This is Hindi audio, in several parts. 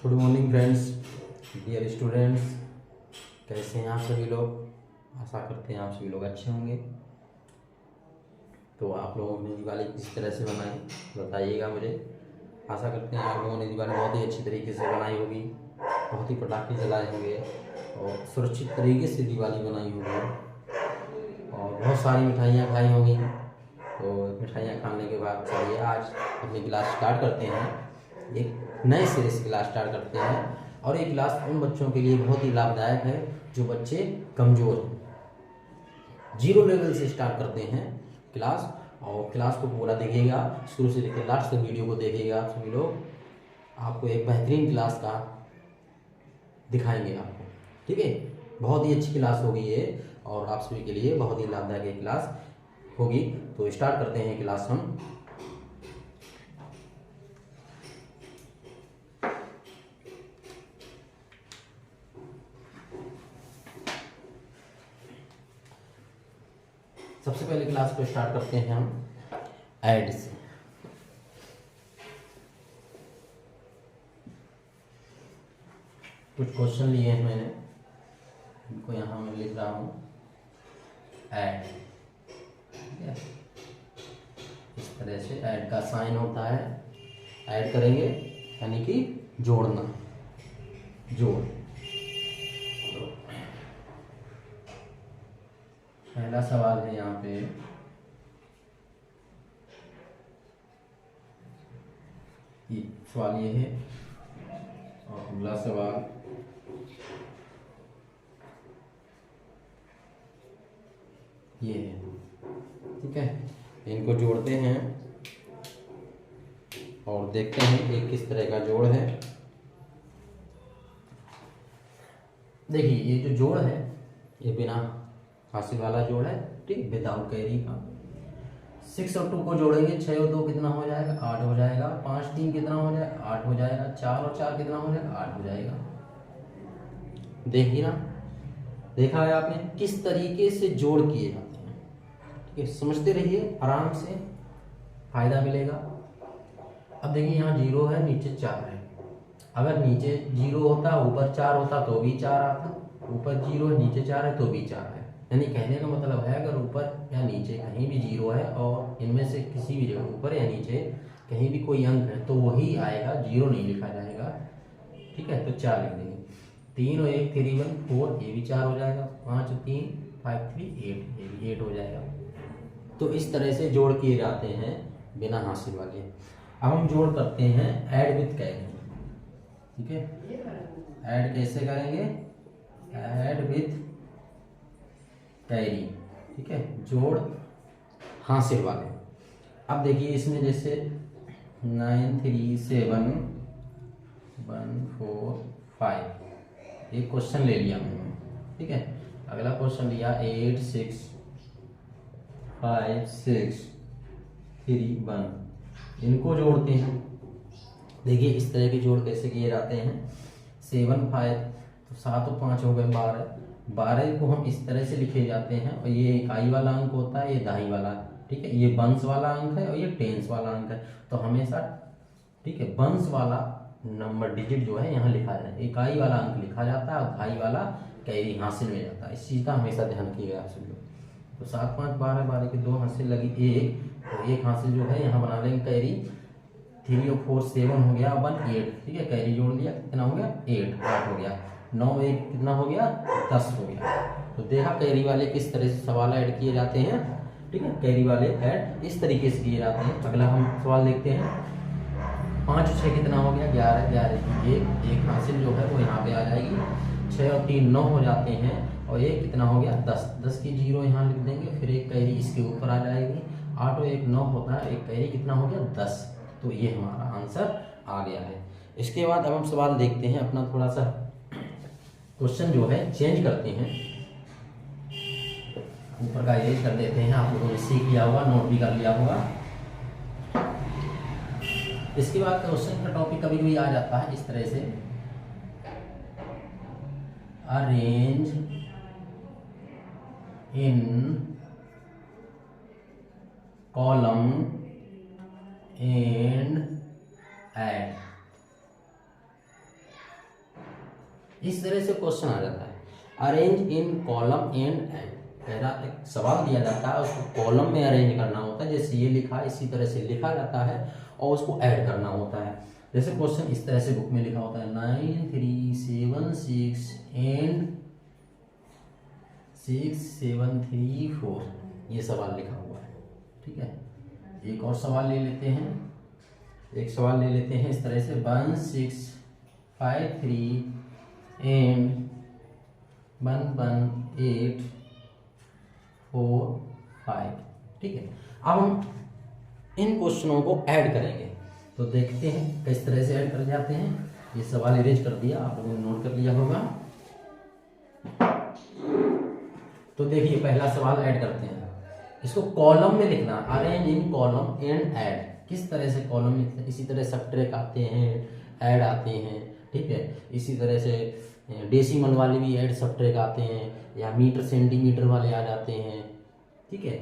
Good morning friends, dear students. कैसे हैं आप सभी लोग? आशा करते हैं आप सभी लोग अच्छे होंगे। तो आप लोगों ने दिवाली किस तरह से बनाई बताइएगा मुझे। आशा करते हैं आप लोगों ने दिवाली बहुत ही अच्छी तरीके से बनाई होगी, बहुत ही पटाखे जलाए होंगे और सुरक्षित तरीके से दिवाली बनाई होगी और बहुत सारी मिठाइयाँ खाई होंगी। तो मिठाइयाँ खाने के बाद चलिए आज अपनी क्लास स्टार्ट करते हैं। एक नए सिरे से क्लास स्टार्ट करते हैं और ये क्लास उन बच्चों के लिए बहुत ही लाभदायक है जो बच्चे कमज़ोर हैं। 0 लेवल से स्टार्ट करते हैं क्लास, और क्लास को पूरा देखिएगा, शुरू से लेकर लास्ट तक वीडियो को देखिएगा आप सभी लोग। आपको एक बेहतरीन क्लास का दिखाएंगे आपको, ठीक है। बहुत ही अच्छी क्लास होगी ये और आप सभी के लिए बहुत ही लाभदायक क्लास होगी। तो स्टार्ट करते हैं क्लास हम। सबसे पहले क्लास को स्टार्ट करते हैं हम ऐड से। कुछ क्वेश्चन लिए हैं मैंने, इनको यहाँ मैं लिख रहा हूँ ऐड। ठीक है, इस तरह से ऐड का साइन होता है। ऐड करेंगे यानी कि जोड़ना, जोड़। पहला सवाल है यहाँ पे, सवाल ये है और अगला सवाल ये है। ठीक है, इनको जोड़ते हैं और देखते हैं ये किस तरह का जोड़ है। देखिए ये जो जोड़ है ये बिना हासिल वाला जोड़ है, ठीक, विदाउट कैरी का। 6 और 2 को जोड़ेंगे, 6 और 2 कितना हो जाएगा? 8 हो जाएगा। 5 3 कितना हो जाएगा? 8 हो जाएगा। 4 और 4 कितना हो जाएगा? 8 हो जाएगा। देखिए ना, देखा है आपने किस तरीके से जोड़ किए जाते हैं। ठीक है, समझते रहिए, आराम से फायदा मिलेगा। अब देखिए यहाँ 0 है, नीचे 4 है। अगर नीचे 0 होता, ऊपर 4 होता तो भी 4 आता। ऊपर 0 है, नीचे 4 है तो भी 4 है। यानी कहने का मतलब है अगर ऊपर या नीचे कहीं भी 0 है और इनमें से किसी भी जगह ऊपर या नीचे कहीं भी कोई अंक है तो वही आएगा, 0 नहीं लिखा जाएगा। ठीक है, तो 4 लिख देंगे। 3 और 1 3 1 4, ये भी 4 हो जाएगा। 5 और 3 5 3 8, ये भी 8 हो जाएगा। तो इस तरह से जोड़ किए जाते हैं बिना हासिल वाले। अब हम जोड़ करते हैं ऐड विथ कैरी। ठीक है, ऐड कैसे करेंगे? Add with carry. ठीक है, जोड़ हासिल वाले। अब देखिए इसमें जैसे 9 3 7 1 4 5, एक क्वेश्चन ले लिया मैंने। ठीक है, अगला क्वेश्चन लिया 8 6 5 6 3 1। इनको जोड़ते हैं। देखिए इस तरह के जोड़ कैसे किए जाते हैं। 7 5, तो 7 और 5 हो गए 12। 12 को हम इस तरह से लिखे जाते हैं और ये इकाई वाला अंक होता है, ये दहाई वाला। ठीक है, ये वंश वाला अंक है और ये टेंस वाला अंक है। तो हमेशा, ठीक है, वंश वाला नंबर डिजिट जो है यहाँ लिखा जाए, इकाई वाला अंक लिखा जाता है और दहाई वाला कैरी हासिल में जाता है। इस चीज़ का हमेशा ध्यान रखिएगा आप सभी लोग। तो 7 5 12, 12 के 2 हासिल लगी 1, तो 1 हासिल जो है यहाँ बना लेंगे कैरी। 3 और 4 7 हो गया, 1 8। ठीक है, कैरी जोड़ लिया, कितना हो गया? 8 हो गया। 9 1 कितना हो गया? 10 हो गया। तो देखा कैरी वाले किस तरह से सवाल ऐड किए जाते हैं। ठीक है, कैरी वाले ऐड इस तरीके से किए जाते हैं। अगला हम सवाल देखते हैं। 5 और 6 कितना हो गया? 11। 11 की 1 हासिल जो है वो यहाँ पे आ जाएगी। 6 और 3 9 हो जाते हैं और 1 कितना हो गया? 10। 10 की 0 यहाँ लिख देंगे, फिर एक कैरी इसके ऊपर आ जाएगी। 8 और 1 9 होता है, एक कैरी कितना हो गया? 10। तो ये हमारा आंसर आ गया है। इसके बाद अब हम सवाल देखते हैं अपना, थोड़ा सा क्वेश्चन जो है चेंज करते हैं, ऊपर का इरेज कर देते हैं। आप लोगों ने सीख लिया होगा, नोट भी कर लिया होगा। इसके बाद क्वेश्चन का टॉपिक कभी कभी आ जाता है इस तरह से, arrange in column and add. इस तरह से क्वेश्चन आ जाता है। Arrange in column and add, पहला एक सवाल दिया जाता है, उसको कॉलम में अरेंज करना होता है, जैसे ये लिखा इसी तरह से लिखा जाता है और उसको ऐड करना होता है। जैसे क्वेश्चन इस तरह से बुक में लिखा होता है 9 3 7 6 एंड 6 7 3 4, ये सवाल लिखा हुआ है। ठीक है, एक और सवाल ले लेते हैं, एक सवाल ले लेते हैं इस तरह से 1 6 5 3 एंड 1 1 8 4 5। ठीक है, अब हम इन क्वेश्चनों को ऐड करेंगे, तो देखते हैं किस तरह से ऐड कर जाते हैं। ये सवाल इरेज कर दिया, आप लोगों ने नोट कर लिया होगा। तो देखिए पहला सवाल ऐड करते हैं, इसको कॉलम में लिखना, arrange in column and add. किस तरह से कॉलम लिखते हैं, इसी तरह सब्ट्रैक्ट आते हैं, ऐड आते हैं। ठीक है, इसी तरह से डेसिमल वाले भी ऐड सब्ट्रैक्ट आते हैं, या मीटर सेंटीमीटर वाले आ जाते हैं। ठीक है,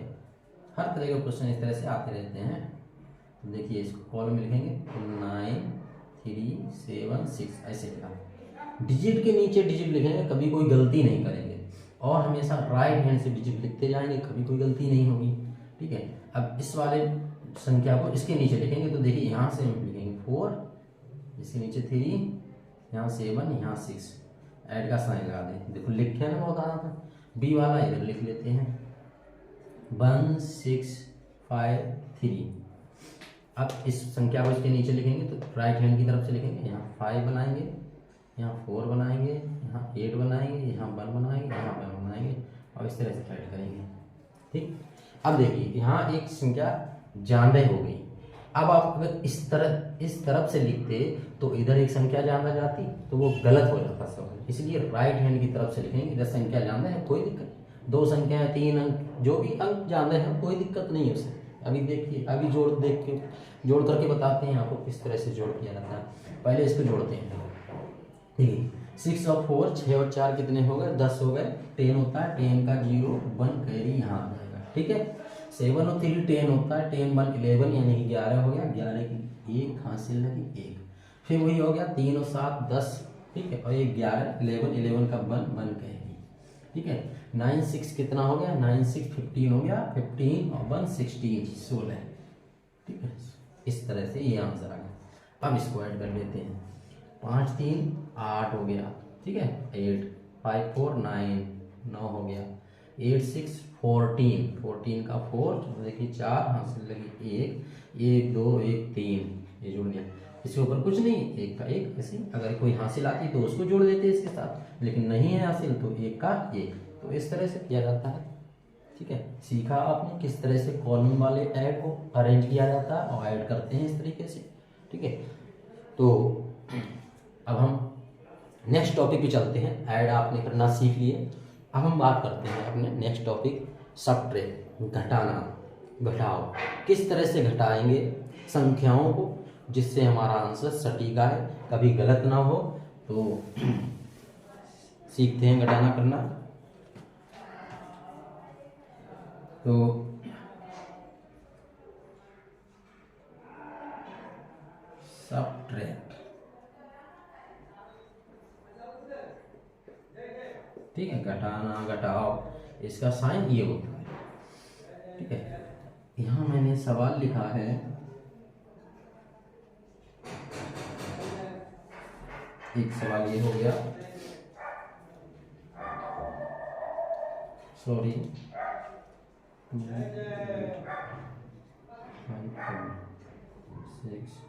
हर तरह के क्वेश्चन इस तरह से आते रहते हैं। तो देखिए इसको कॉलम में लिखेंगे 9 3 7 6 ऐसे लिखा, डिजिट के नीचे डिजिट लिखेंगे, कभी कोई गलती नहीं करेंगे, और हमेशा राइट हैंड से डिजिट लिखते जाएंगे, कभी कोई गलती नहीं होगी। ठीक है, अब इस वाले संख्या को इसके नीचे लिखेंगे, तो देखिए यहाँ से हम लिखेंगे 4, इसके नीचे 3, यहाँ 7, यहाँ 6, ऐड का साइन लगा दें। देखो लिखे ना बहुत आना था, बी वाला इधर लिख लेते हैं 1 6 5 3। अब इस संख्या को इसके नीचे लिखेंगे, तो राइट हैंड की तरफ से लिखेंगे, यहाँ 5 बनाएंगे, यहाँ 4 बनाएंगे, यहाँ 8 बनाएंगे, यहाँ 1 बनाएंगे, यहाँ 1 बनाएंगे, और इस तरह से ऐड करेंगे। ठीक, अब देखिए यहाँ एक संख्या ज्यादा हो गई। अब आप अगर इस तरफ से लिखते तो इधर एक संख्या ज्यादा जाती, तो वो गलत हो जाता सवाल, इसलिए राइट हैंड की तरफ से लिखेंगे। इधर संख्या ज्यादा है, कोई दिक्कत नहीं, 2 संख्याएं 3 अंक, जो भी अंक ज्यादा है कोई दिक्कत नहीं है उससे। अभी देखिए, अभी जोड़ करके बताते हैं आपको किस तरह से जोड़ किया जाता है। पहले इसको जोड़ते हैं, देखिए 6 और 4, 6 और 4 कितने हो गए, 10 हो गए। 10 होता है, 10 का 0 1 कैरी यहाँ आ जाएगा। ठीक है, 7 और 3 10 होता है, 10 1 11 यानी कि 11 हो गया, 11 की 1 हासिल लगी 1, फिर वही हो गया 3 और 7 10। ठीक है, और ये 11 11 11 का 1 कैरी। ठीक है, 9 6 कितना हो गया, 9 6 15 हो गया, 15 और 1 16 16। ठीक है, इस तरह से ये आंसर आ गया। अब इसको ऐड कर लेते हैं, 5 3 8 हो गया। ठीक है, 8 5 4 9 9 हो गया, 8 6 14 14 का 4, देखिए 4 हासिल लगी 1 1 2 1 3, ये जुड़ गया। इसके ऊपर कुछ नहीं, 1 का 1 ऐसे, अगर कोई हासिल आती तो उसको जोड़ देते इसके साथ, लेकिन नहीं है हासिल तो 1 का 1, तो इस तरह से किया जाता है। ठीक है, सीखा आपने किस तरह से कॉलम वाले ऐड को अरेंज किया जाता है और ऐड करते हैं इस तरीके से। ठीक है, तो अब हम नेक्स्ट टॉपिक पे चलते हैं। ऐड आपने करना सीख लिए, अब हम बात करते हैं अपने नेक्स्ट टॉपिक सब्ट्रैक्ट, घटाना घटाओ। किस तरह से घटाएंगे संख्याओं को जिससे हमारा आंसर सटीक आए, कभी गलत ना हो। तो सीखते हैं घटाना करना। तो सब्ट्रैक्ट, ठीक है, घटाना घटाओ, इसका साइन ये होता है। ठीक है, यहां मैंने सवाल लिखा है, एक सवाल ये हो गया, सॉरी 2 8 5 6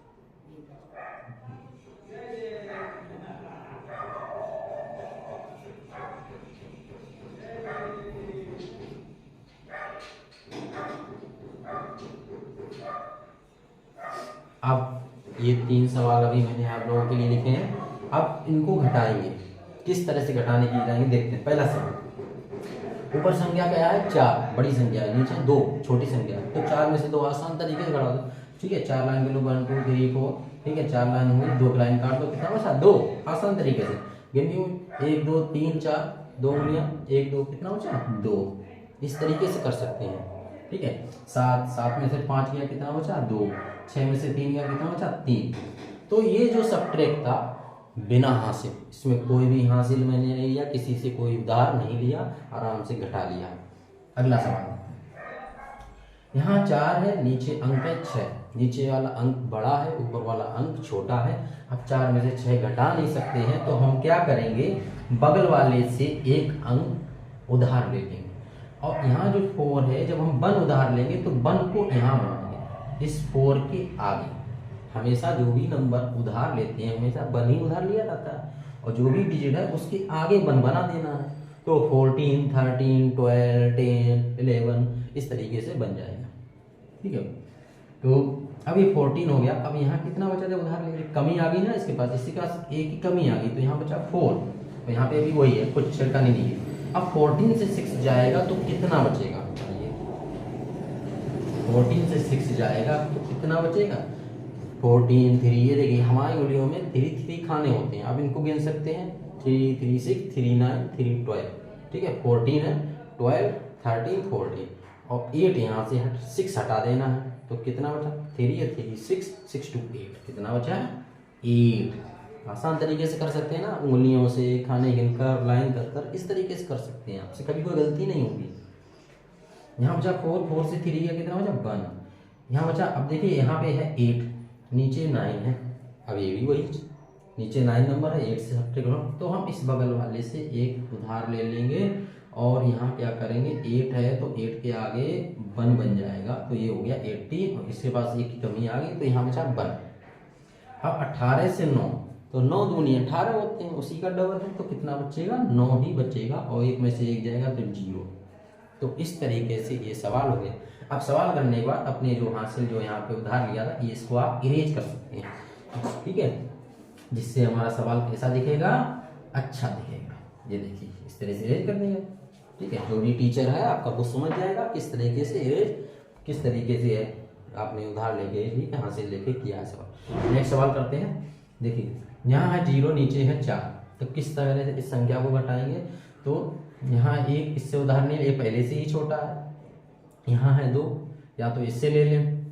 अब ये 3 सवाल अभी मैंने आप लोगों के लिए लिखे हैं। अब इनको घटाएंगे, किस तरह से घटाने की जाएंगे देखते हैं। पहला सवाल, ऊपर संख्या क्या है 4, बड़ी संख्या है, नीचे 2 छोटी संख्या है, तो 4 में से 2 आसान तरीके से घटा दो। ठीक है, 4 लाइन के लो 1 2 3 4, ठीक है, 4 लाइन हुई, 2 लाइन काट दो, कितना बचा 2, आसान तरीके से गिनती हुई 1 2 3 4, 2 उंगलियां 1 2 कितना बचा 2, इस तरीके से कर सकते हैं। ठीक है, 7 में से 5 गया कितना बचा 2, 6 में से 3 गया कितना बचा 3। तो ये जो सब्ट्रैक्ट था बिना हासिल, इसमें कोई भी हासिल मैंने नहीं लिया, किसी से कोई उधार नहीं लिया, आराम से घटा लिया। अगला सवाल, यहाँ 4 है, नीचे अंक है 6, नीचे वाला अंक बड़ा है, ऊपर वाला अंक छोटा है। अब 4 में से 6 घटा नहीं सकते हैं, तो हम क्या करेंगे, बगल वाले से एक अंक उधार ले लेंगे। और यहाँ जो 4 है, जब हम 1 उधार लेंगे तो 1 को यहाँ बनाएंगे, इस 4 के आगे। हमेशा जो भी नंबर उधार लेते हैं हमेशा 1 ही उधार लिया जाता है, और जो भी डिजिट है उसके आगे 1 बना देना है। तो 14, 13, 12, 10, 11 इस तरीके से बन जाएगा। ठीक है, तो अब ये 14 हो गया। अब यहाँ कितना बचा जब उधार लेंगे, कमी आ गई ना इसके पास, इसी के पास एक ही कमी आ गई, तो यहाँ बचा 4, तो यहाँ पे भी वही है, कुछ छिड़कानी नहीं है। अब 14 से 6 जाएगा तो कितना बचेगा, ये 14 से 6 जाएगा तो कितना बचेगा, 14, 3, ये देखिए हमारी वीडियो में 3 खाने होते हैं, आप इनको गिन सकते हैं, 3, 3, 6, 3, 9, 3, 12। ठीक है, 14 है, 12, 13, 14 और 8 यहाँ से 6 हटा देना है, तो कितना बचा, 3 है, 3, 6, 6 to 8 कितना बचा, 8। आसान तरीके से कर सकते हैं ना, उंगलियों से खाने गिनकर लाइन कर इस तरीके से कर सकते हैं, आपसे कभी कोई गलती नहीं होगी। यहाँ बचा 4, 4 से 3 का कितना बचा, 1। यहाँ बचा, अब देखिए यहाँ पे है 8, नीचे 9 है, अब ये भी वही, नीचे 9 नंबर है, 8 से सब्ट्रैक्ट करो, तो हम इस बगल वाले से एक उधार ले लेंगे और यहाँ क्या करेंगे, 8 है तो 8 के आगे 1 बन जाएगा, तो ये हो गया 80 और इसके पास एक की कमी आ गई, तो यहाँ बचा 1। अब 18 से 9, तो 9 दूनी 18 होते हैं, उसी का डबल है, तो कितना बचेगा, 9 ही बचेगा, और एक में से एक जाएगा तो 0। तो इस तरीके से ये सवाल हो गए। अब सवाल करने के बाद अपने जो हासिल जो यहाँ पे उधार लिया था, ये इसको आप इरेज कर सकते हैं। ठीक है, जिससे हमारा सवाल कैसा दिखेगा, अच्छा दिखेगा। ये देखिए इस तरह से इरेज कर देंगे। ठीक है, जो भी टीचर है आपका वो समझ जाएगा किस तरीके से इरेज, किस तरीके से है आपने उधार लेके भी हासिल लेके किया है सवाल। नेक्स्ट सवाल करते हैं। देखिए यहाँ है 0, नीचे है 4, तो किस तरह से इस संख्या को घटाएंगे, तो यहाँ 1 इससे उधार नहीं, ये पहले से ही छोटा है, यहाँ है 2, या तो इससे ले लें।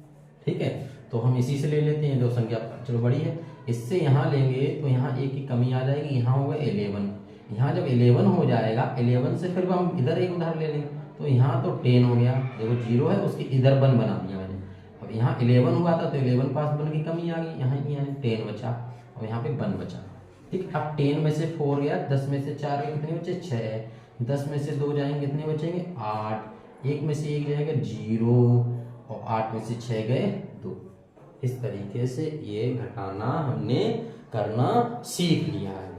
ठीक है, तो हम इसी से ले लेते हैं, जो संख्या चलो बड़ी है, इससे यहाँ लेंगे तो यहाँ 1 की कमी आ जाएगी, यहाँ होगा 11। यहाँ जब 11 हो जाएगा, 11 से फिर हम इधर एक उधार ले लेंगे, तो यहाँ तो 10 हो गया, देखो 0 है उसके इधर 1 बना दिया मैंने। अब यहाँ 11 हुआ था तो 11 पास 1 की कमी आ गई, यहाँ 10 बचा और यहाँ पे 1 बचा। ठीक, अब 10 में से 4 गया, 10 में से 4 गए, कितने बचे, 6, 10 में से 2 जाएंगे, कितने बचेंगे, 8, 1 में से 1 जाएगा 0 और 8 में से 6 गए 2। इस तरीके से ये घटाना हमने करना सीख लिया है।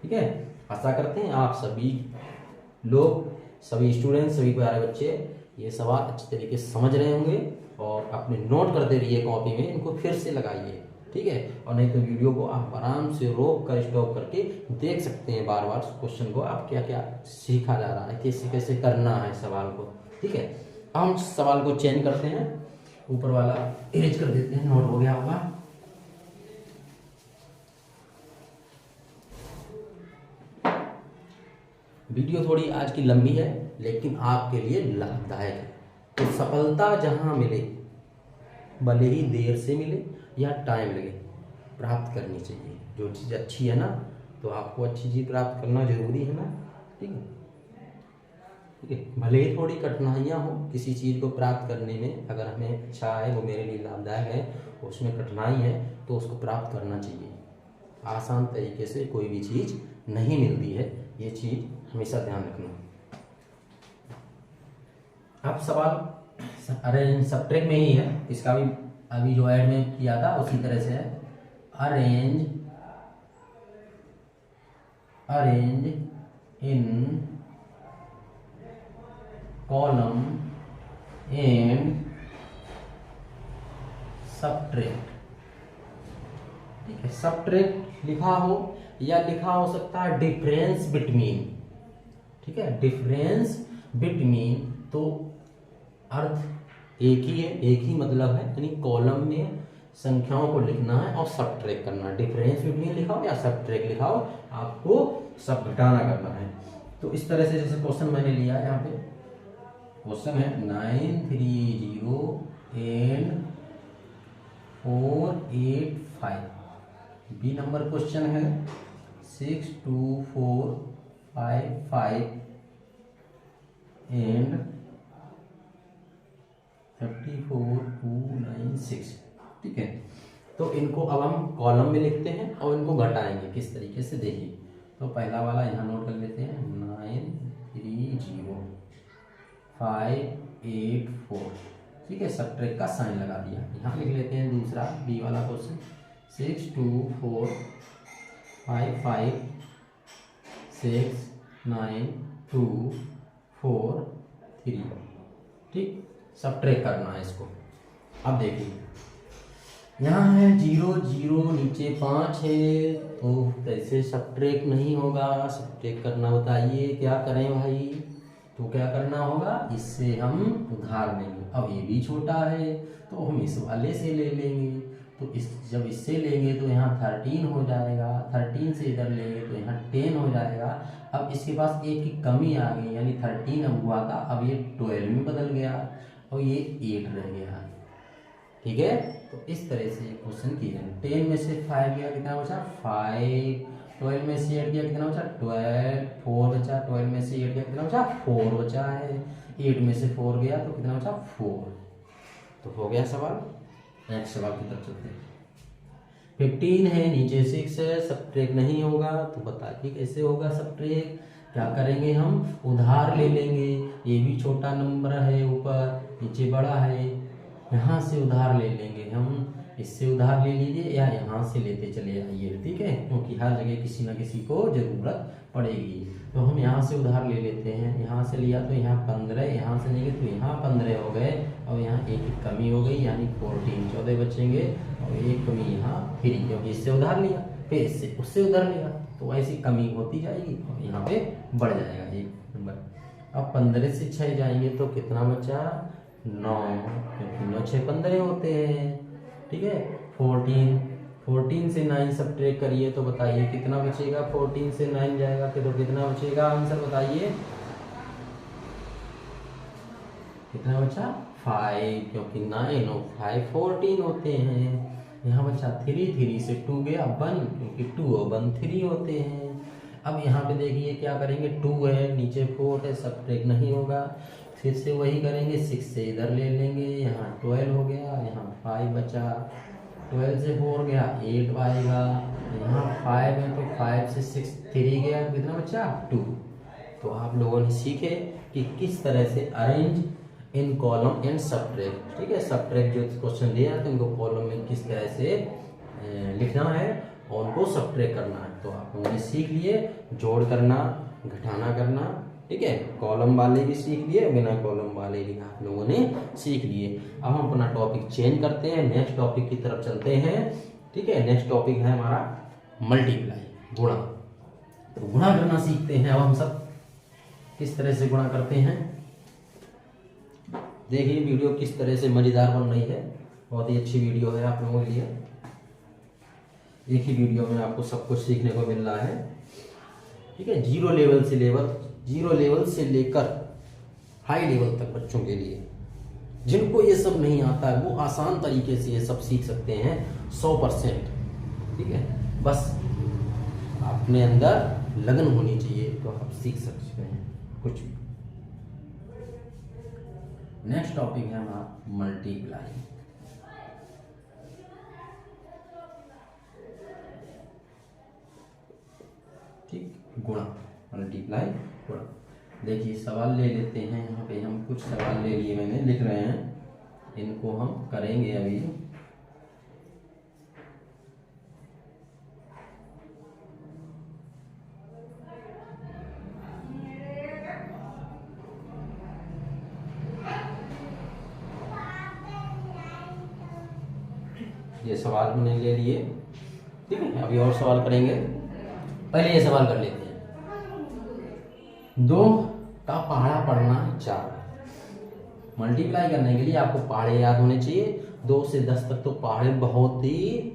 ठीक है, आशा करते हैं आप सभी लोग, सभी स्टूडेंट, सभी प्यारे बच्चे ये सवाल अच्छी तरीके से समझ रहे होंगे और अपने नोट करते रहिए कॉपी में, इनको फिर से लगाइए। ठीक है, और नहीं तो वीडियो को आप आराम से रोक कर स्टॉप करके देख सकते हैं बार बार क्वेश्चन को, आप क्या क्या सीखा जा रहा है, कैसे कैसे करना है सवाल को। ठीक है, हम सवाल को चेंज करते हैं, ऊपर वाला इरेज कर देते हैं, नोट हो गया होगा। वीडियो थोड़ी आज की लंबी है लेकिन आपके लिए लाभदायक है। तो सफलता जहां मिले, भले ही देर से मिले या टाइम लगे, प्राप्त करनी चाहिए। जो चीज़ अच्छी है ना, तो आपको अच्छी चीज़ प्राप्त करना जरूरी है ना। ठीक है, ठीक है, भले ही थोड़ी कठिनाइयाँ हो किसी चीज़ को प्राप्त करने में, अगर हमें अच्छा है, वो मेरे लिए लाभदायक है, उसमें कठिनाई है तो उसको प्राप्त करना चाहिए। आसान तरीके से कोई भी चीज़ नहीं मिलती है, ये चीज़ हमेशा ध्यान रखना। अब सवाल अरेंज सब्ट्रैक्ट में ही है, इसका भी अभी जो ऐड में किया था उसी तरह से है। Arrange in column and subtract. ठीक है, सब्ट्रैक्ट लिखा हो या लिखा हो सकता है डिफरेंस बिटवीन। ठीक है, डिफरेंस बिटवीन, तो अर्थ एक ही है, एक ही मतलब है, यानी कॉलम में संख्याओं को लिखना है और सब्ट्रैक्ट करना है। डिफरेंस बिटवीन लिखा हो या सब्ट्रैक्ट लिखा हो, आपको सब घटाना करना है। तो इस तरह से जैसे क्वेश्चन मैंने लिया है, यहाँ पे क्वेश्चन है 930 and 485, बी नंबर क्वेश्चन है। 6 2 4 5 5 एंड 34 2 9 6। ठीक है, तो इनको अब हम कॉलम में लिखते हैं और इनको घटाएंगे किस तरीके से, देखिए। तो पहला वाला यहाँ नोट कर लेते हैं, 9 3 0 5 8 4। ठीक है, सब्ट्रैक्ट का साइन लगा दिया। यहाँ लिख लेते हैं दूसरा बी वाला क्वेश्चन, 6 2 4 5 5 6 9 2 4 3। ठीक, सब्ट्रैक्ट करना है इसको। अब देखिए यहाँ है 0 0, नीचे 5 है, तो कैसे सब्ट्रैक्ट नहीं होगा, सब्ट्रैक्ट करना बताइए क्या करें भाई। तो क्या करना होगा, इससे हम उधार लेंगे। अब ये भी छोटा है तो हम इस वाले से ले लेंगे, तो जब इससे लेंगे तो यहाँ 13 हो जाएगा, 13 से इधर लेंगे तो यहाँ 10 हो जाएगा। अब इसके पास एक की कमी आ गई, यानी 13 अब हुआ था, अब ये 12 में बदल गया और ये 8 रह गया। ठीक है, तो इस तरह से क्वेश्चन किए। 10 में से 5 गया, कितना बचा 5, 12 में से 8 गया, कितना बचा 12, 4 बचा, 12 में से 8 गया, कितना बचा 4 बचा है, 8 में से 4 गया तो कितना बचा 4। तो हो गया सवाल। नेक्स्ट सवाल की तरफ चलते हैं। 15 है, नीचे 6 है, सब्ट्रैक्ट नहीं होगा, तो बताइए कैसे होगा सब्ट्रैक्ट। क्या करेंगे, हम उधार ले लेंगे। ये भी छोटा नंबर है, ऊपर नीचे बड़ा है, यहाँ से उधार ले लेंगे हम। इससे उधार ले लीजिए या यहाँ से लेते चले आइए। ठीक है, क्योंकि हर जगह किसी ना किसी को जरूरत पड़ेगी। तो हम यहाँ से उधार ले लेते हैं। यहाँ से लिया तो यहाँ 15, यहाँ से लेंगे तो यहाँ 15 हो गए और यहाँ एक की कमी हो गई, यानी 14, 14 बचेंगे और एक कमी यहाँ फ्री, क्योंकि इससे उधार लिया, फिर इससे उससे उधार लिया, तो ऐसी कमी होती जाएगी और यहाँ पे बढ़ जाएगा एक नंबर। अब 15 से 6 जाएंगे तो कितना बचा 9, क्योंकि 9 6 15 होते हैं। ठीक है, 14 से 9 सब्ट्रैक्ट करिए तो बताइए कितना बचेगा। 14 से 9 जाएगा तो कितना बचेगा, आंसर बताइए कितना बचा 5, क्योंकि 9 और 5 14 होते हैं। यहाँ बचा 3, 3 से 2 गया 1, क्योंकि 2 और 1 3 होते हैं। अब यहाँ पे देखिए क्या करेंगे, 2 है, नीचे 4 है, सब्ट्रैक्ट नहीं होगा। फिर से वही करेंगे, 6 से इधर ले लेंगे, यहाँ 12 हो गया, यहाँ 5 बचा, 12 से 4 गया 8 आएगा, यहाँ 5 है तो 5 से 6 3 गया, कितना बचा 2। तो आप लोगों ने सीखे कि किस तरह से arrange in column and subtract. ठीक है, सब्ट्रैक्ट जो क्वेश्चन दिया है तो इनको कॉलम में किस तरह से लिखना है और उनको सब्ट्रैक्ट करना है। तो आप लोगों ने सीख लिए, जोड़ करना, घटाना करना। ठीक है, कॉलम वाले भी सीख लिए, बिना कॉलम वाले भी आप लोगों ने सीख लिए। अब हम अपना टॉपिक चेंज करते हैं, नेक्स्ट टॉपिक की तरफ चलते हैं। ठीक है, नेक्स्ट टॉपिक है हमारा मल्टीप्लाई, गुणा। तो गुणा करना सीखते हैं अब हम सब, किस तरह से गुणा करते हैं। देखिए वीडियो किस तरह से मजेदार बन रही है, बहुत ही अच्छी वीडियो है आप लोगों के लिए। एक ही वीडियो में आपको सब कुछ सीखने को मिल रहा है। ठीक है, जीरो लेवल से लेकर हाई लेवल तक बच्चों के लिए, जिनको ये सब नहीं आता है वो आसान तरीके से ये सब सीख सकते हैं 100%। ठीक है, बस अपने अंदर लगन होनी चाहिए तो आप सीख सकते हैं कुछ भी। नेक्स्ट टॉपिक है हमारा मल्टीप्लाई। ठीक, गुणा, मल्टीप्लाई गुणा। देखिए सवाल ले लेते हैं, यहाँ पे हम कुछ सवाल ले लिए, मैंने लिख रहे हैं, इनको हम करेंगे अभी। ये सवाल हमने ले लिए। ठीक है, अभी और सवाल करेंगे, पहले ये सवाल कर लेते हैं। 2 का पहाड़ा पढ़ना 4। मल्टीप्लाई करने के लिए आपको पहाड़े याद होने चाहिए। 2 से 10 तक तो पहाड़े बहुत ही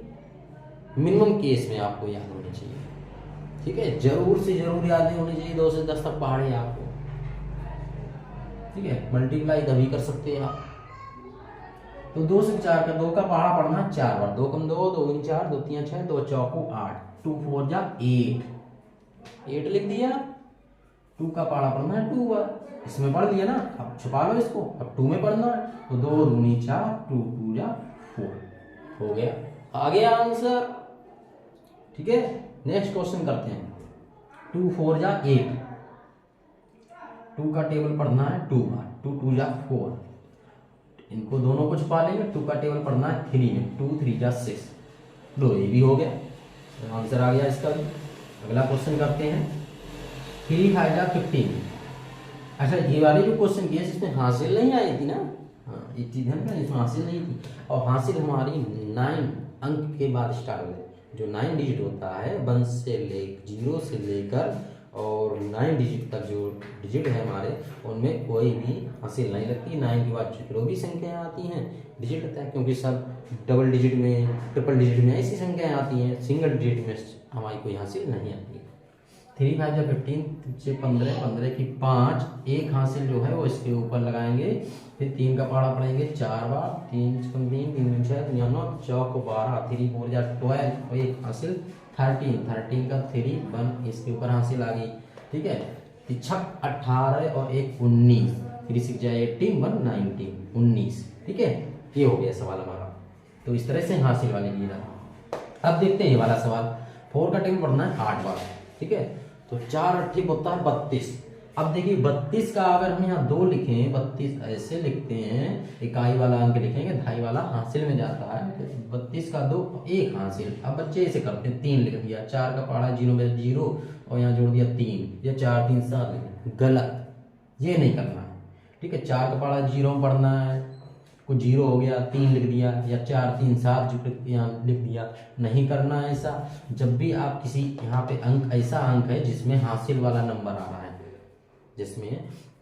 मिनिमम केस में आपको याद होने चाहिए। ठीक है, जरूर से जरूर याद नहीं होने चाहिए 2 से 10 तक पहाड़े आपको। ठीक है, मल्टीप्लाई तभी कर सकते हैं आप। तो 2 से 4 का, 2 का पहाड़ा पढ़ना 4 बार, 2 कम 2, 2 गुनी 4, 2 3 6, 2 चौको 8, 2 4 जा 8। 8 लिख दिया। 2 का पहाड़ा पढ़ना है 2 बार, इसमें पढ़ लिया ना, अब छुपा लो इसको, अब 2 में पढ़ना है तो 2 दूनी 4, 2 2 जा 4 हो गया, आ गया आंसर। ठीक है, नेक्स्ट क्वेश्चन करते हैं। 2 4 जा 8, 2 का टेबल पढ़ना है 2 बार, 2 2 जा 4, इनको दोनों को छुपा लेंगे। 2 का टेबल पढ़ना है 3 में, 2 3 जा 6, लो ये भी हो गया, तो आंसर आ गया इसका भी। अगला क्वेश्चन करते हैं। 3 5 जा 15। अच्छा, ये वाले जो क्वेश्चन किए इसमें हासिल नहीं आई थी ना, हाँ एक चीज है ना, इसमें हासिल नहीं थी, और हासिल हमारी 9 अंक के बाद स्टार्ट होती है। जो 9 डिजिट होता है 1 से ले 0 से लेकर और 9 डिजिट तक जो डिजिट है हमारे, उनमें कोई भी हासिल नहीं लगती। 9 के बाद जो भी संख्याएं आती हैं डिजिट होता है, क्योंकि सब डबल डिजिट में, ट्रिपल डिजिट में ऐसी संख्याएं आती हैं, सिंगल डिजिट में हमारी कोई हासिल नहीं आती है। 3 5 जा 15 से 15, 15 की 5, एक हासिल जो है वो इसके ऊपर लगाएंगे, फिर 3 का पहाड़ा पढ़ेंगे 4 बार, 3 3 3 6 9 4 12, 3 4 जा 12 और एक हासिल 13, 13 का 3 1 इसके ऊपर हासिल आ गई। ठीक है, 18 और एक 19, 3 6 जा 18 1 19 19। ठीक है, ये हो गया सवाल हमारा। तो इस तरह से हासिल वाले की था। अब देखते हैं ये वाला सवाल। 4 का टेबल पढ़ना है 8 बार। ठीक है, तो 4 8 होता है 32। अब देखिए 32 का अगर हम यहाँ 2 लिखें, 32 ऐसे लिखते हैं, इकाई वाला अंक लिखेंगे, दहाई वाला हासिल में जाता है, तो 32 का 2 1 हासिल। अब बच्चे ऐसे करते हैं, 3 लिख दिया, 4 का पहाड़ा 0 में 0 और यहाँ जोड़ दिया 3, या 4 3 7, गलत, ये नहीं करना है। ठीक है, 4 का पहाड़ा 0 में पढ़ना है, कुछ 0 हो गया 3 लिख दिया, या 4 3 7 जो यहाँ लिख दिया, नहीं करना है ऐसा। जब भी आप किसी यहाँ पे अंक, ऐसा अंक है जिसमें हासिल वाला नंबर आ रहा है, जिसमें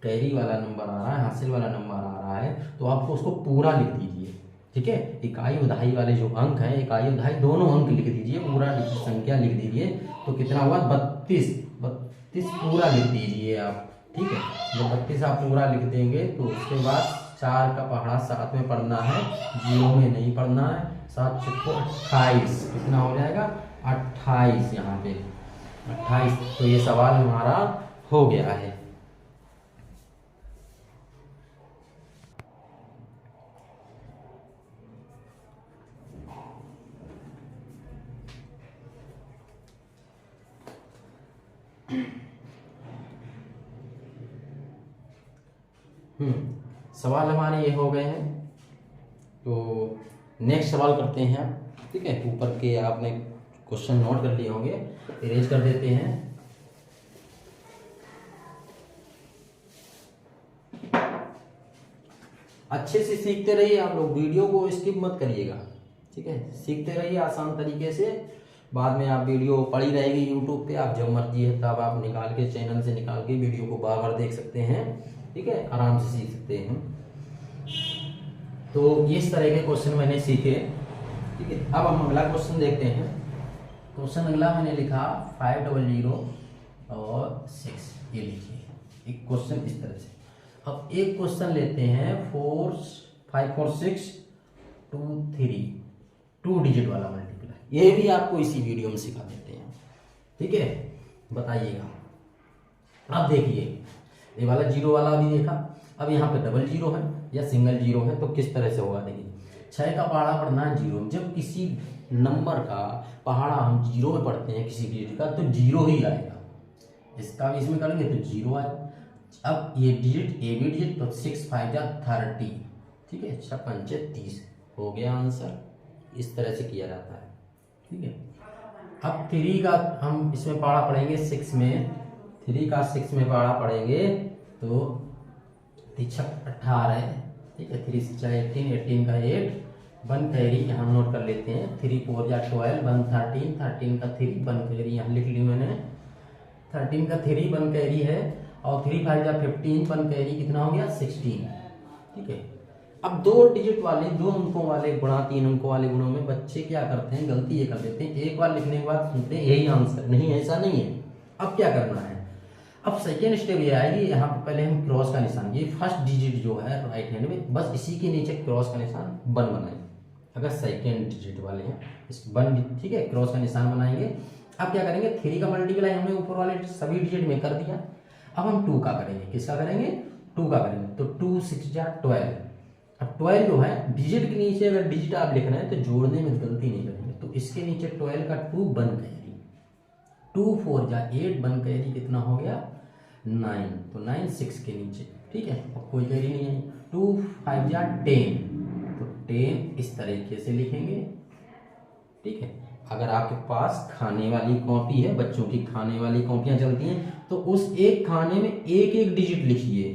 कैरी वाला नंबर आ रहा है, हासिल वाला नंबर आ रहा है, तो आपको उसको पूरा लिख दीजिए। ठीक है, इकाई और दहाई वाले जो अंक हैं, इकाई और दहाई दोनों अंक लिख दीजिए, पूरा संख्या लिख दीजिए। तो कितना हुआ 32, 32 पूरा लिख दीजिए आप। ठीक है, जब 32 आप पूरा लिख देंगे तो उसके बाद 4 का पहाड़ा 7 में पढ़ना है, 0 में नहीं पढ़ना है। 7 6 28, कितना हो जाएगा 28, यहाँ पे 28। तो ये सवाल हमारा हो गया है। सवाल हमारे ये हो गए हैं। तो नेक्स्ट सवाल करते हैं आप। ठीक है, ऊपर के आपने क्वेश्चन नोट कर लिए होंगे, इरेज कर देते हैं। अच्छे से सीखते रहिए आप लोग, वीडियो को स्किप मत करिएगा। ठीक है, सीखते रहिए आसान तरीके से, बाद में आप वीडियो पड़ी रहेगी यूट्यूब पे, आप जब मर्जी है तब आप निकाल के, चैनल से निकाल के वीडियो को बार बार देख सकते हैं। ठीक है, आराम से सीख सकते हैं। तो इस तरह के क्वेश्चन मैंने सीखे। ठीक है, अब हम अगला क्वेश्चन देखते हैं। क्वेश्चन अगला मैंने लिखा 500 और 6, ये लिखिए एक क्वेश्चन इस तरह से। अब एक क्वेश्चन लेते हैं 4 5 4 6 2 3, 2 डिजिट वाला मल्टीप्लाई, ये भी आपको इसी वीडियो में सिखा देते हैं। ठीक है, बताइएगा। अब देखिए ये वाला 0 वाला भी देखा, अब यहाँ पे डबल 0 है या सिंगल 0 है, तो किस तरह से होगा देखिए। 6 का पहाड़ा पढ़ना है 0, जब किसी नंबर का पहाड़ा हम 0 में पढ़ते हैं, किसी डिजिट का, तो 0 ही आएगा। इसका भी इसमें करेंगे तो 0 आएगा। अब ये डिजिट ए बी डिजिट, तो 6 5 जा 30। ठीक है, 6 5 30 हो गया आंसर। इस तरह से किया जाता है। ठीक है, अब 3 का हम इसमें पहाड़ा पढ़ेंगे 6 में, 3 का 6 में पहाड़ा पढ़ेंगे तो 6 18। ठीक है, 3 6 18, 18 का 8 1 कैरी हम नोट कर लेते हैं। 3 4 जा 12 1 13, 13 का 3 1 कैरी यहाँ लिख ली मैंने। 13 का 3 1 कैरी है, और 3 5 जा 15 1 कैरी कितना हो गया 16। ठीक है, अब 2 डिजिट वाले, 2 अंकों वाले गुणा, 3 अंकों वाले गुणों में बच्चे क्या करते हैं, गलती ये कर देते हैं, एक बार लिखने के बाद सुनते हैं यही आंसर, नहीं ऐसा नहीं है। अब क्या करना है, अब सेकेंड स्टेप ये आएगी, यहाँ पे पहले हम क्रॉस का निशान, ये फर्स्ट डिजिट जो है राइट हैंड में, बस इसी के नीचे क्रॉस का निशान 1 बनाएंगे। अगर सेकेंड डिजिट वाले हैं इस 1, ठीक है, क्रॉस का निशान बनाएंगे। अब क्या करेंगे, 3 का मल्टीप्लाई हमने ऊपर वाले सभी डिजिट में कर दिया, अब हम 2 का करेंगे। किसका करेंगे, 2 का करेंगे। तो 2 6 जा 12। अब 12 जो है डिजिट के नीचे अगर डिजिट आप लिख रहे हैं तो जोड़ने में गलती नहीं करेंगे, तो इसके नीचे 12 का 2 बन कैरी, 2 4 जा 8 बन कैरी कितना हो गया 9, तो 9 6 के नीचे, ठीक है, अब कोई कैरी नहीं है। 2 5 जा 10, तो 10 इस तरीके से लिखेंगे, ठीक है। अगर आपके पास खाने वाली कॉपी है, बच्चों की खाने वाली कॉपियां चलती हैं, तो उस एक खाने में एक एक डिजिट लिखिए,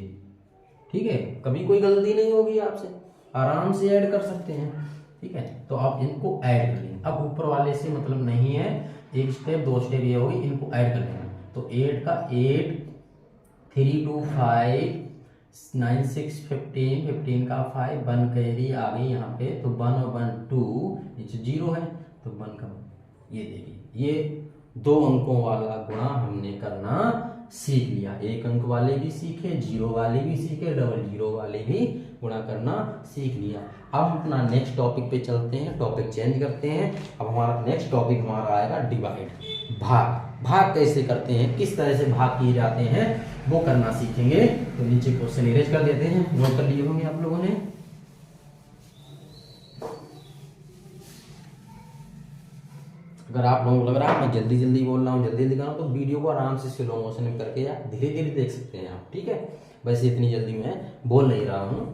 ठीक है, कभी कोई गलती नहीं होगी आपसे, आराम से ऐड कर सकते हैं, ठीक है। तो आप इनको ऐड कर लेंगे। अब ऊपर वाले से मतलब नहीं है, एक स्टेप 2 स्टेप ये होगी, इनको ऐड कर लेना। तो 8 का 8, 3 2 5, 9 6 15, 15 का 5 1 कैरी आ गई यहाँ पे, तो 1 और 1 2, नीचे 0 है तो 1 का, ये देखिए ये 2 अंकों वाला गुणा हमने करना सीख लिया। 1 अंक वाले भी सीखे, 0 वाले भी सीखे, डबल 0 वाले भी गुणा करना सीख लिया। अब हम अपना नेक्स्ट टॉपिक पे चलते हैं, टॉपिक चेंज करते हैं। अब हमारा नेक्स्ट टॉपिक हमारा आएगा डिवाइड, भाग। भाग कैसे करते हैं, किस तरह से भाग किए जाते हैं वो करना सीखेंगे। तो नीचे क्वेश्चन इरेज कर देते हैं, नोट कर लिए होंगे आप लोगों ने। अगर आप लोगों को लग रहा है मैं जल्दी जल्दी बोल रहा हूँ, जल्दी जल्दी कर रहा हूँ, तो वीडियो को आराम से स्लो मोशन में करके या धीरे धीरे देख सकते हैं आप, ठीक है। वैसे इतनी जल्दी मैं बोल नहीं रहा हूँ।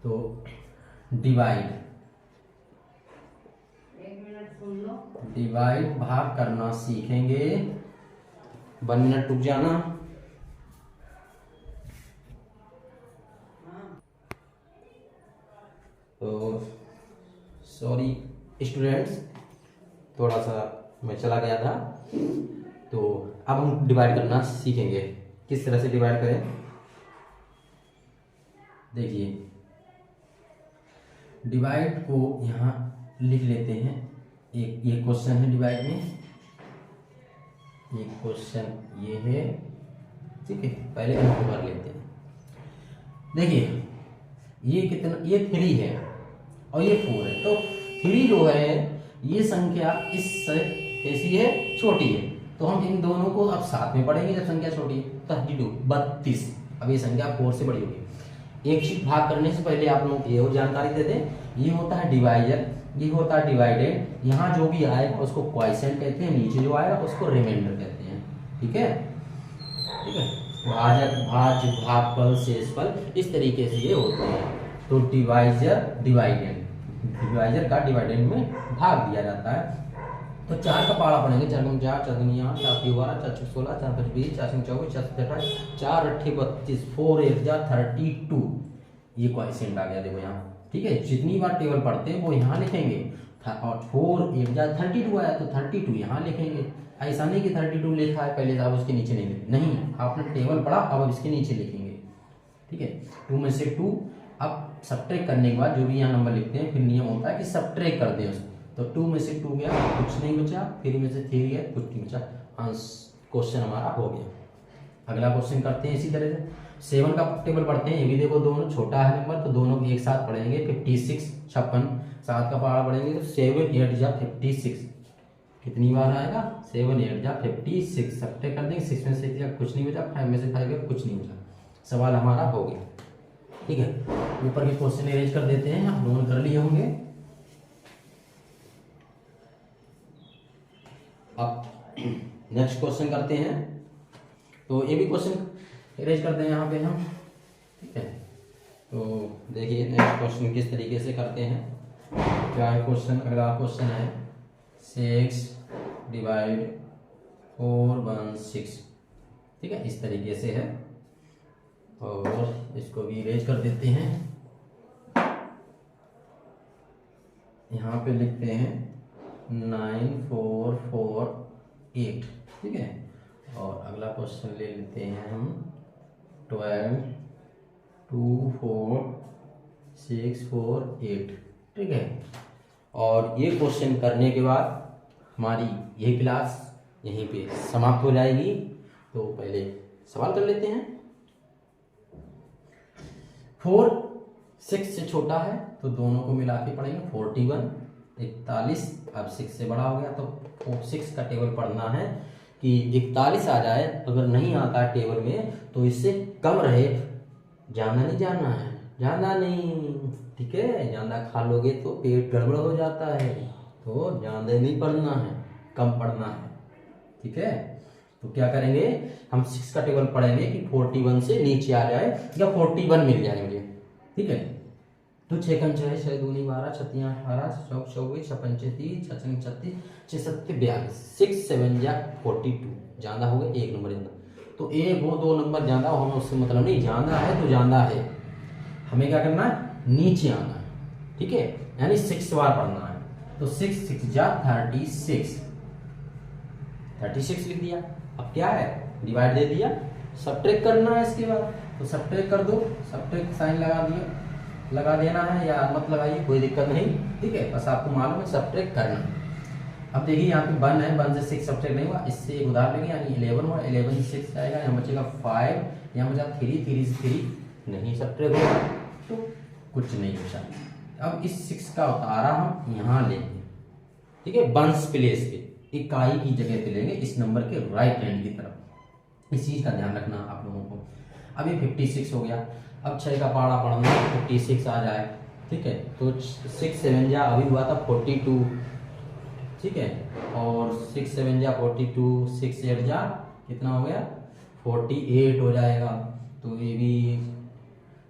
तो डिवाइड, डिवाइड भाग करना सीखेंगे। 1 मिनट रुक जाना। तो सॉरी स्टूडेंट्स, थोड़ा सा मैं चला गया था। तो अब हम डिवाइड करना सीखेंगे, किस तरह से डिवाइड करें। देखिए डिवाइड को यहाँ लिख लेते हैं। एक ये क्वेश्चन है डिवाइड में, एक क्वेश्चन ये है, ठीक है। पहले इनको कर लेते हैं। देखिए ये कितना, ये 3 है और ये 4 है। तो 3 जो है ये संख्या इससे कैसी है, छोटी है, तो हम इन दोनों को अब साथ में पढ़ेंगे जब संख्या छोटी है। 32 32, अब ये संख्या 4 से बड़ी होगी। एक शीट भाग करने से पहले आप लोग ये और जानकारी दे दें, ये होता है डिवाइजर, ये होता है डिवाइडेड। यहाँ जो भी आएगा उसको क्वॉइसेंट कहते हैं, नीचे जो आएगा उसको रिमाइंडर कहते हैं, ठीक है, ठीक है। भाजक, भाज्य, भागफल, शेषफल, इस तरीके से ये होते हैं। तो डिवाइजर डिवाइडेड, डिवाइजर का डिवाइडेंड में भाग दिया जाता है। तो 4 का पाड़ा पढ़ेंगे। 4 4 4 4 8 4 12 4 16 4 25 4 24 4 28 4 8 32 4 8 जा 32, ये क्वॉइसेंट आ गया देखो यहाँ, ठीक है। जितनी बार टेबल पढ़ते हैं वो यहाँ लिखेंगे, और 4 8 जा 32 आया तो 32 यहाँ लिखेंगे। ऐसा नहीं कि 32 लिखा है पहले आप उसके नीचे नहीं लिखेंगे, नहीं, आपने टेबल पढ़ा अब इसके नीचे लिखेंगे, ठीक है। 2 में से 2, अब सब्ट्रैक्ट करने के बाद जो भी यहाँ नंबर लिखते हैं, फिर नियम होता है कि सब्ट्रैक्ट कर दें उसको। तो 2 में से 2 गया, कुछ नहीं बचा, 3 में से 3 गया, कुछ नहीं बचा, क्वेश्चन हमारा हो गया। अगला क्वेश्चन करते हैं इसी तरह से। 7 का टेबल पढ़ते हैं, ये भी देखो दोनों छोटा है नंबर, तो दोनों एक साथ पढ़ेंगे। 56 56, 7 का पहाड़ा पढ़ेंगे तो 7 8 जा 56, कितनी बार आएगा 7 8 जा 56, सब्ट्रैक्ट कर देंगे। 6 में से 6 कुछ नहीं बचा, 5 में से 5 गया, कुछ नहीं बचा, सवाल हमारा हो गया, ठीक है। ऊपर के क्वेश्चन अरेंज कर देते हैं, आप लोगों ने कर लिए होंगे। अब नेक्स्ट क्वेश्चन करते हैं। तो ये भी क्वेश्चन अरेंज करते हैं यहाँ पे हम, ठीक है। तो देखिए नेक्स्ट क्वेश्चन किस तरीके से करते हैं, क्या है क्वेश्चन। अगला क्वेश्चन है 6 डिवाइड 4 1 6, ठीक है, इस तरीके से है। और इसको भी इरेज कर देते हैं। यहाँ पे लिखते हैं 9 4 4 8, ठीक है। और अगला क्वेश्चन ले लेते हैं हम 12 2 4 6 4 8, ठीक है। और ये क्वेश्चन करने के बाद हमारी ये क्लास यहीं पे समाप्त हो जाएगी। तो पहले सवाल कर लेते हैं। 4 6 से छोटा है तो दोनों को मिला के पढ़ेंगे 41, 41, अब 6 से बड़ा हो गया तो 6 का टेबल पढ़ना है कि 41 आ जाए, अगर नहीं आता है टेबल में तो इससे कम रहे, ज़्यादा नहीं जाना है, ज़्यादा नहीं, ठीक है, ज़्यादा खा लोगे तो पेट गड़बड़ हो जाता है, तो ज़्यादा नहीं पढ़ना है, कम पढ़ना है, ठीक है। तो क्या करेंगे हम 6 का टेबल पढ़ेंगे कि 41 से नीचे आ जाए या 41 मिल जाए मुझे, ठीक है। तो 6 कम 6 6 दूनी 12 छत्ती 18 चौक 24 छप्पन 30 छछन 36 6 42 6 7 जा 42, ज़्यादा हो गए 1 नंबर ज़्यादा, तो 1 हो 2 नंबर ज़्यादा हो हमें उससे मतलब नहीं, ज़्यादा है तो ज़्यादा है, हमें क्या करना है नीचे आना है, ठीक है, यानी 6 बार पढ़ना है। तो 6 6 जा 36 लिख दिया। अब क्या है डिवाइड दे दिया, सब्ट्रैक्ट करना है इसके बाद, तो सब्ट्रैक्ट कर दो, सब्ट्रैक्ट साइन लगा देना है या मत लगाइए कोई दिक्कत नहीं, ठीक है, बस आपको मालूम है सब्ट्रैक्ट करना। अब देखिए यहाँ पे 1 है, 1 से 6 सब्ट्रैक्ट नहीं हुआ, इससे एक उधार लेंगे यानी 11 हुआ, 11 से 6 आएगा, यहाँ बचेगा 5, यहाँ बचा 3, 3 से 3 नहीं सब्ट्रैक्ट होगा तो कुछ नहीं बचा। अब इस 6 का उतारा हम यहाँ लेंगे, ठीक है, वंस प्लेस पे, इकाई की जगह पे लेंगे, इस नंबर के राइट हैंड की तरफ, इस चीज का ध्यान रखना आप लोगों को। अब ये 56 हो गया, अब 6 का पहाड़ा पढ़ना 56 आ जाए, ठीक है, तो 6 7 जा अभी हुआ था 42, ठीक है, और 6 7 जा 42, 6 8 जा कितना हो गया 48 हो जाएगा, तो ये भी,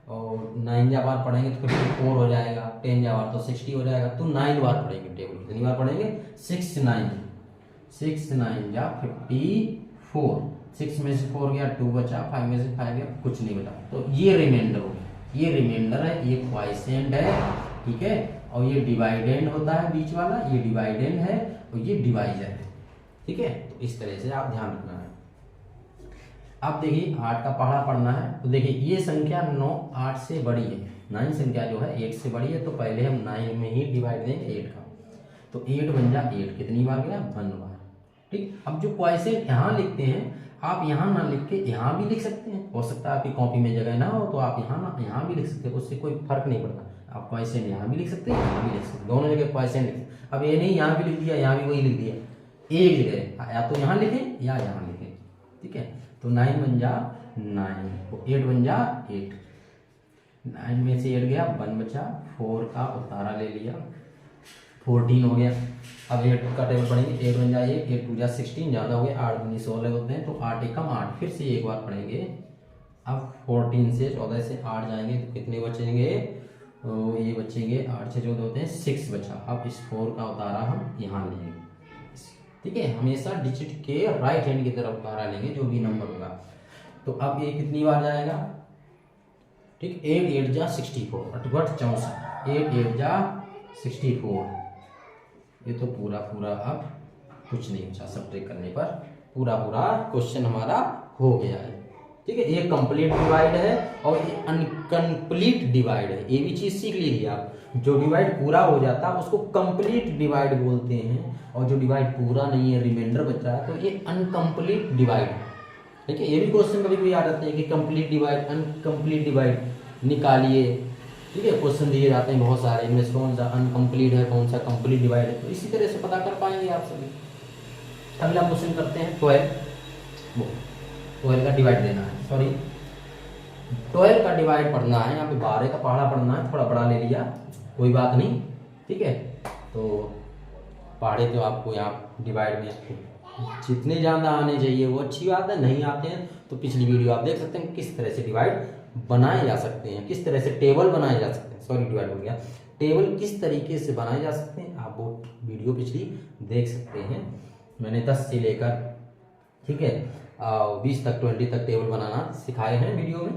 और 9 जा बार पढ़ेंगे तो 54 हो जाएगा, 10 जा बार तो 60 हो जाएगा, तो 9 बार पढ़ेंगे टेबल, कितनी बार पढ़ेंगे 6 9 जा 54, 6 में से 4 गया 2 बचा, 5 में से 5 गया कुछ नहीं बचा, तो ये रिमाइंडर हो गया, ये रिमाइंडर है, ये क्वाइसेंट है, ठीक है, और ये डिवाइडेंड होता है बीच वाला, ये डिवाइडेंड है और ये डिवाइजर है, ठीक है। तो इस तरह से आप ध्यान रखना है। अब देखिए 8 का पहाड़ा पढ़ना है, तो देखिए ये संख्या 9 8 से बड़ी है, 9 संख्या जो है 8 से बड़ी है, तो पहले हम 9 में ही डिवाइड देंगे 8 का, तो 8 बन जा 8 कितनी बार गया 1 बार, ठीक। अब जो क्वाइसेंट यहाँ लिखते हैं आप यहाँ ना लिख के यहाँ भी लिख सकते हैं, हो सकता है आपकी कॉपी में जगह ना हो तो आप यहाँ भी लिख सकते हैं, उससे कोई फर्क नहीं पड़ता, आप क्वाइसेंट यहाँ भी लिख सकते हैं, यहाँ भी लिख सकते हैं, दोनों जगह क्वाइसेंट लिख। अब ये नहीं यहाँ भी लिख दिया यहाँ भी वही लिख दिया, एक जगह या तो यहाँ लिखें या यहाँ लिखें, ठीक है। तो 9 बन जा 9, 8 बन जा 8, 9 में से 8 गया 1 बचा, 4 का उतारा ले लिया 14 हो गया। अब 8 का टेबल पढ़ेंगे, 8 बन जाए 8 2 जा 16, ज़्यादा हो गया, 8 दूनी 16 होते हैं, तो 8 एकम 8, फिर से एक बार पढ़ेंगे। अब 14 से 14 से 8 जाएंगे तो कितने बचेंगे, तो ये बचेंगे 8 से 14 होते हैं 6 बचा। अब इस 4 का उतारा हम यहाँ लेंगे, ठीक है, हमेशा डिजिट के राइट हैंड की तरफ उतारा लेंगे जो भी नंबर होगा। तो अब ये कितनी बार जाएगा, ठीक, 8 8 जा 64, 8 64, 8 8 जा 64, ये तो पूरा अब कुछ नहीं बचा, सब्ट्रैक्ट करने पर पूरा क्वेश्चन हमारा हो गया है, ठीक है। ये कंप्लीट डिवाइड है और ये अनकम्प्लीट डिवाइड है, ये भी चीज सीख लीजिए आप, जो डिवाइड पूरा हो जाता है उसको कंप्लीट डिवाइड बोलते हैं, और जो डिवाइड पूरा नहीं है रिमाइंडर बच रहा है तो ये अनकम्प्लीट डिवाइड, ठीक है। ये भी क्वेश्चन कभी कोई आ जाते हैं कि कंप्लीट डिवाइड अनकम्प्लीट डिवाइड निकालिए, ठीक है, क्वेश्चन दिए जाते हैं बहुत सारे, इनमें से कौन सा अनकम्प्लीट है कौन सा कंप्लीट डिवाइड है, तो इसी तरह से पता कर पाएंगे आप सभी। अगला क्वेश्चन करते हैं 12 का डिवाइड देना है, सॉरी 12 का डिवाइड पढ़ना है, यहाँ पे 12 का पहाड़ा पढ़ना है, थोड़ा बड़ा ले लिया कोई बात नहीं, ठीक है। तो पहाड़े तो आपको यहाँ डिवाइड में जितने ज़्यादा आने चाहिए वो अच्छी बात है, नहीं आते हैं तो पिछली वीडियो आप देख सकते हैं किस तरह से डिवाइड बनाए जा सकते हैं, किस तरह से टेबल बनाए जा सकते हैं, सॉरी डिवाइड हो गया, टेबल किस तरीके से बनाए जा सकते हैं आप वो वीडियो पिछली देख सकते हैं। मैंने 10 से लेकर, ठीक है, 20 तक 20 तक टेबल बनाना सिखाए हैं वीडियो में।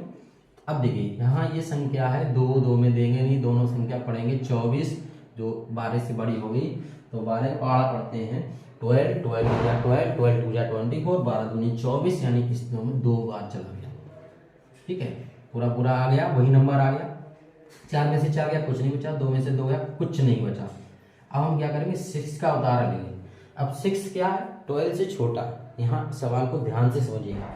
अब देखिए यहाँ ये संख्या है 2 में देंगे नहीं, दोनों संख्या पढ़ेंगे 24 जो 12 से बड़ी हो गई, तो 12 का पहाड़ा पढ़ते हैं 12 12 जा 12 12 2 जा 24, 12 दूनी 24, यानी इस दोनों में 2 बार चला गया, ठीक है, पूरा आ गया, वही नंबर आ गया। 4 में से 4 गया कुछ नहीं बचा, 2 में से 2 गया कुछ नहीं बचा। अब हम क्या करेंगे 6 का उतारा लेंगे। अब 6 क्या है 12 से छोटा, यहाँ सवाल को ध्यान से समझिएगा,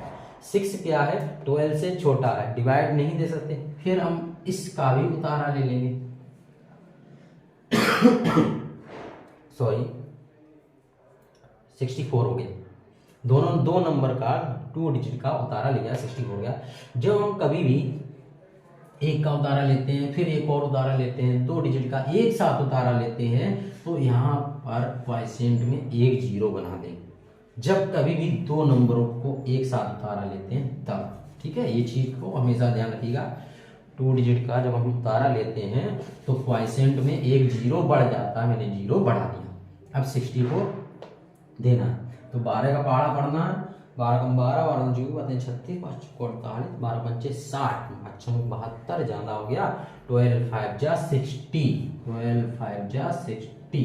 6 क्या है 12 से छोटा है, डिवाइड नहीं दे सकते, फिर हम इसका भी उतारा ले लेंगे सॉरी 64 हो गया। दोनों दो नंबर का 2 डिजिट का उतारा लिया 64 हो गया। जब हम कभी भी एक का उतारा लेते हैं, फिर एक और उतारा लेते हैं, 2 डिजिट का एक साथ उतारा लेते हैं, तो यहाँ पर क्वॉइशेंट में एक जीरो बना देंगे जब कभी भी 2 नंबरों को एक साथ उतारा लेते हैं तब। ठीक है, ये चीज को हमेशा ध्यान रखिएगा। 2 डिजिट का जब हम उतारा लेते हैं तो क्वॉइशेंट में एक जीरो बढ़ जाता है, मैंने जीरो बढ़ा दिया। अब 64 देना है, तो 12 का पहाड़ा पढ़ना है। 12 कम 12, 12 जो 36, 5 48, 12 पंचे 60, 72 ज्यादा हो गया। 12 5 जा 60, 12 5 जा 60,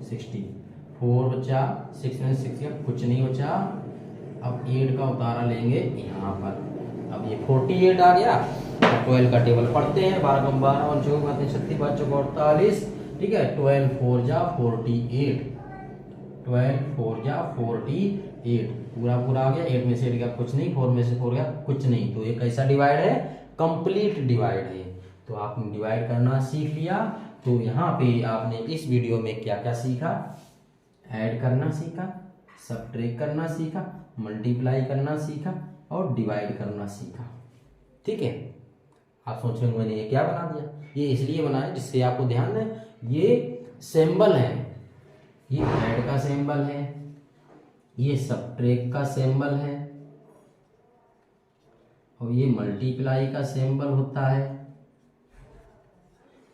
60 4 बचा, 6 में 6 का कुछ नहीं बचा। अब 8 का उतारा लेंगे यहाँ पर, अब ये 48 आ गया। 12 का टेबल पढ़ते हैं। 12 कम 12, 1 चौक 36, 5 चौक 48, ठीक है। 12 4 जा 48, 12 4 जा 48, पूरा पूरा आ गया। 8 में से 8 गया कुछ नहीं, 4 में से 4 गया कुछ नहीं। तो ये कैसा डिवाइड है? कंप्लीट डिवाइड है। तो आपने डिवाइड करना सीख लिया। तो यहाँ पे आपने इस वीडियो में क्या क्या सीखा? ऐड करना सीखा, सबट्रैक्ट करना सीखा, मल्टीप्लाई करना सीखा और डिवाइड करना सीखा। ठीक है, आप सोचेंगे मैंने ये क्या बना दिया? ये इसलिए बनाया जिससे आपको ध्यान है, ये सिंबल है, ये ऐड का सिंबल है, ये सबट्रैक्ट का सिंबल है और ये मल्टीप्लाई का सिंबल होता है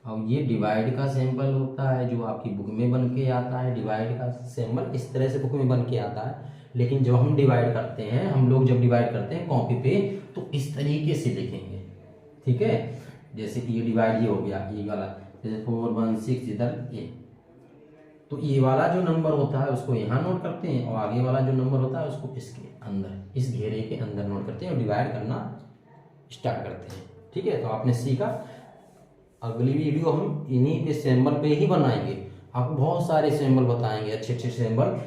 और ये डिवाइड का सिंबल होता है जो आपकी बुक में बन के आता है। डिवाइड का सिंबल इस तरह से बुक में बन के आता है, लेकिन जब हम डिवाइड करते हैं, हम लोग जब डिवाइड करते हैं कॉपी पे, तो इस तरीके से लिखेंगे। ठीक है, जैसे कि ये डिवाइड ये हो गया, ये वाला जैसे 4 1 6 इधर ये, तो ये वाला जो नंबर होता है उसको यहाँ नोट करते हैं और आगे वाला जो नंबर होता है उसको इसके अंदर, इस घेरे के अंदर नोट करते हैं और डिवाइड करना स्टार्ट करते हैं। ठीक है, तो आपने सीखा। अगली वीडियो हम इन्हीं के सिंबल पे ही बनाएंगे। आपको बहुत सारे सिंबल बताएंगे, अच्छे अच्छे सिंबल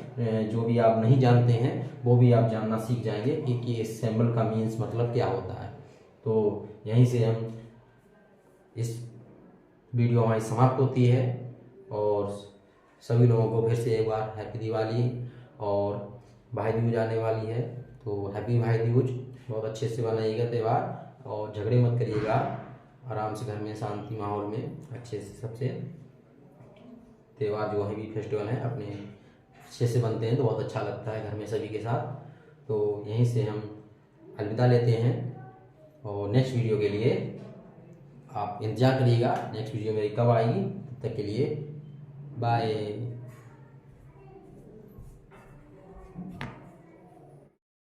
जो भी आप नहीं जानते हैं वो भी आप जानना सीख जाएंगे कि इस सिंबल का मीन्स मतलब क्या होता है। तो यहीं से हम इस वीडियो हमारी समाप्त होती है और सभी लोगों को फिर से एक बार हैप्पी दिवाली और भाई दूज आने वाली है, तो हैप्पी भाई दूज। बहुत अच्छे से बनाइएगा त्यौहार और झगड़े मत करिएगा, आराम से घर में शांति माहौल में अच्छे से सबसे त्यौहार जो है भी फेस्टिवल हैं अपने अच्छे से बनते हैं तो बहुत अच्छा लगता है घर में सभी के साथ। तो यहीं से हम अलविदा लेते हैं और नेक्स्ट वीडियो के लिए आप इंतजार करिएगा। नेक्स्ट वीडियो मेरी कब आएगी, तब तक के लिए बाय।